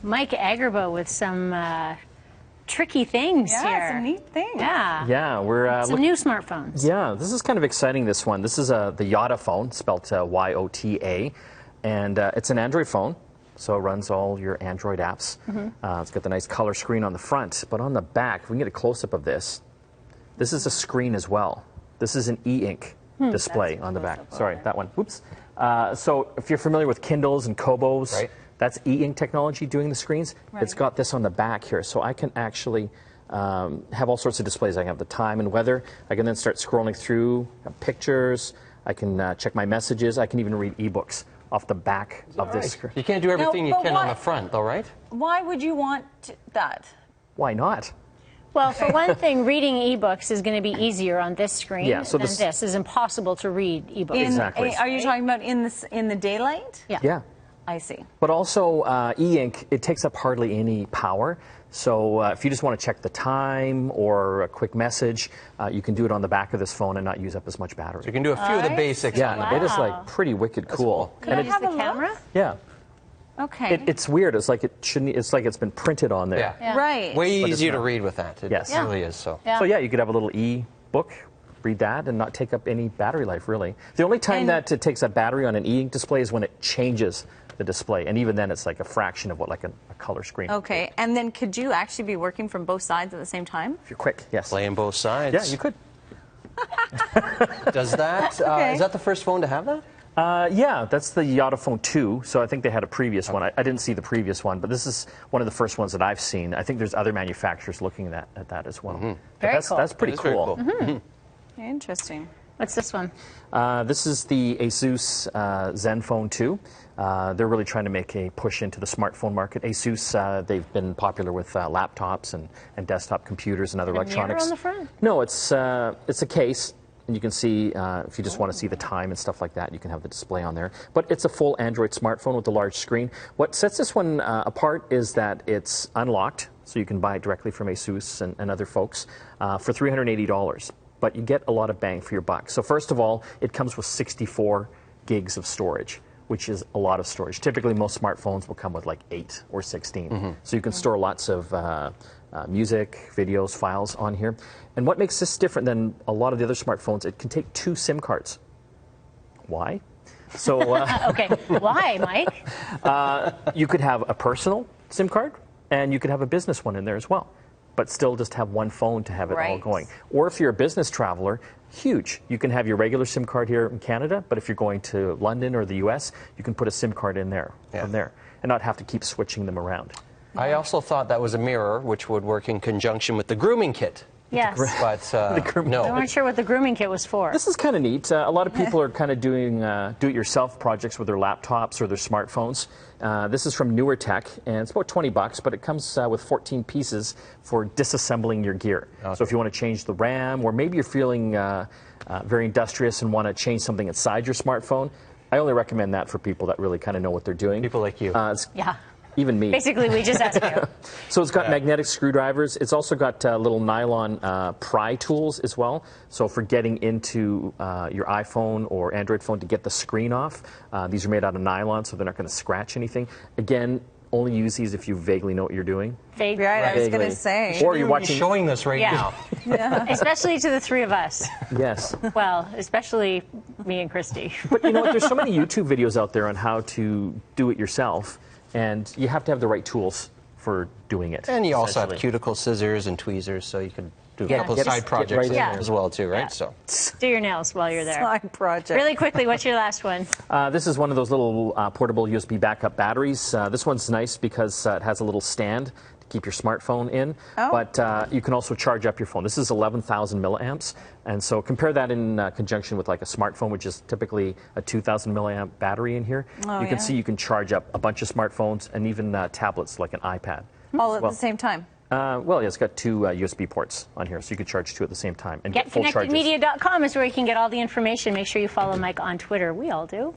Mike Agerbo with some tricky things here. Yeah, some neat things. Yeah. Yeah, we're some new smartphones. Yeah, this is kind of exciting, this one. This is the YotaPhone, spelled Y-O-T-A, and it's an Android phone, so it runs all your Android apps. It's got the nice color screen on the front, but on the back, if we can get a close-up of this, this is a screen as well. This is an e-ink display on the back. Sorry, that one. Oops. So if you're familiar with Kindles and Kobos, right. That's e-ink technology doing the screens. Right. It's got this on the back here, so I can actually have all sorts of displays. I can have the time and weather. I can then start scrolling through pictures. I can check my messages. I can even read ebooks off the back of this screen. You can't do everything you but can why- on the front, though, right? Why would you want that? Why not? Well, for one thing, reading ebooks is going to be easier on this screen Yeah, so than this- this. Is impossible to read ebooks. Exactly. Are you talking about in the daylight? Yeah. Yeah. I see. But also, e-ink, it takes up hardly any power. So if you just want to check the time or a quick message, you can do it on the back of this phone and not use up as much battery. So you can do a few of the basics. Yeah, Wow. it is like pretty wicked cool. Can I And use the have a look? camera? yeah, Okay. it's weird. It's like it shouldn't. It's like it's been printed on there. Yeah. Yeah. Right. Way But it's easier to not. read with that. It Yes. really is. So. Yeah. So yeah, you could have a little e-book, read that, and not take up any battery life, really. The only time that it takes up battery on an e-ink display is when it changes the display, and even then it's like a fraction of what like a color screen. Okay. And then could you actually be working from both sides at the same time? If you're quick, yes. Playing both sides. Yeah, you could. Does that? Okay. Is that the first phone to have that? Yeah, that's the YotaPhone 2, so I think they had a previous one. I didn't see the previous one, but this is one of the first ones that I've seen. I think there's other manufacturers looking at that as well. But Very cool. That's pretty That is very cool. cool. Interesting. What's this one? This is the Asus ZenFone 2. They're really trying to make a push into the smartphone market. Asus, they've been popular with laptops and desktop computers and other electronics. Mirror on the front? No, it's a case, and you can see if you just want to see the time and stuff like that, you can have the display on there. But it's a full Android smartphone with a large screen. What sets this one apart is that it's unlocked, so you can buy it directly from Asus and other folks for $380. But you get a lot of bang for your buck. So first of all, it comes with 64 gigs of storage, which is a lot of storage. Typically, most smartphones will come with like 8 or 16. So you can store lots of music, videos, files on here. And what makes this different than a lot of the other smartphones, it can take 2 SIM cards. Why? So Okay. Why, Mike? you could have a personal SIM card, and you could have a business one in there as well, but still just have one phone to have it all Right. going. Or if you're a business traveler, huge. You can have your regular SIM card here in Canada, but if you're going to London or the US, you can put a SIM card in there from there and not have to keep switching them around. I also thought that was a mirror, which would work in conjunction with the grooming kit. Yes. But no. I weren't sure what the grooming kit was for. This is kind of neat. A lot of people are kind of doing do-it-yourself projects with their laptops or their smartphones. This is from NewerTech, and it's about $20, but it comes with 14 pieces for disassembling your gear. Okay. So if you want to change the RAM, or maybe you're feeling very industrious and want to change something inside your smartphone, I only recommend that for people that really kind of know what they're doing. People like you. Yeah. Even me. Basically, we just asked you. So it's got magnetic screwdrivers. It's also got little nylon pry tools as well. So for getting into your iPhone or Android phone to get the screen off, these are made out of nylon, so they're not going to scratch anything. Again, only use these if you vaguely know what you're doing. Vague. Right, I was going Vaguely. to say. Or you're You're watching. showing this right Yeah. now. Especially to the three of us. Yes. Well, especially me and Christy. But you know what? There's so many YouTube videos out there on how to do it yourself, and you have to have the right tools for doing it. And you also have essentially. cuticle scissors and tweezers, so you could do a Yeah, couple just side get projects right in in there there. as well, too, right? Yeah. So. Do your nails while you're there. Side project. Really quickly, what's your last one? This is one of those little portable USB backup batteries. This one's nice because it has a little stand to keep your smartphone in, but you can also charge up your phone. This is 11,000 milliamps, and so compare that in conjunction with like a smartphone, which is typically a 2,000 milliamp battery in here. You can see you can charge up a bunch of smartphones and even tablets like an iPad. All at the same time. Well, yeah, it's got 2 USB ports on here, so you could charge 2 at the same time and get full charges. GetConnectedMedia.com is where you can get all the information. Make sure you follow Mike on Twitter. We all do.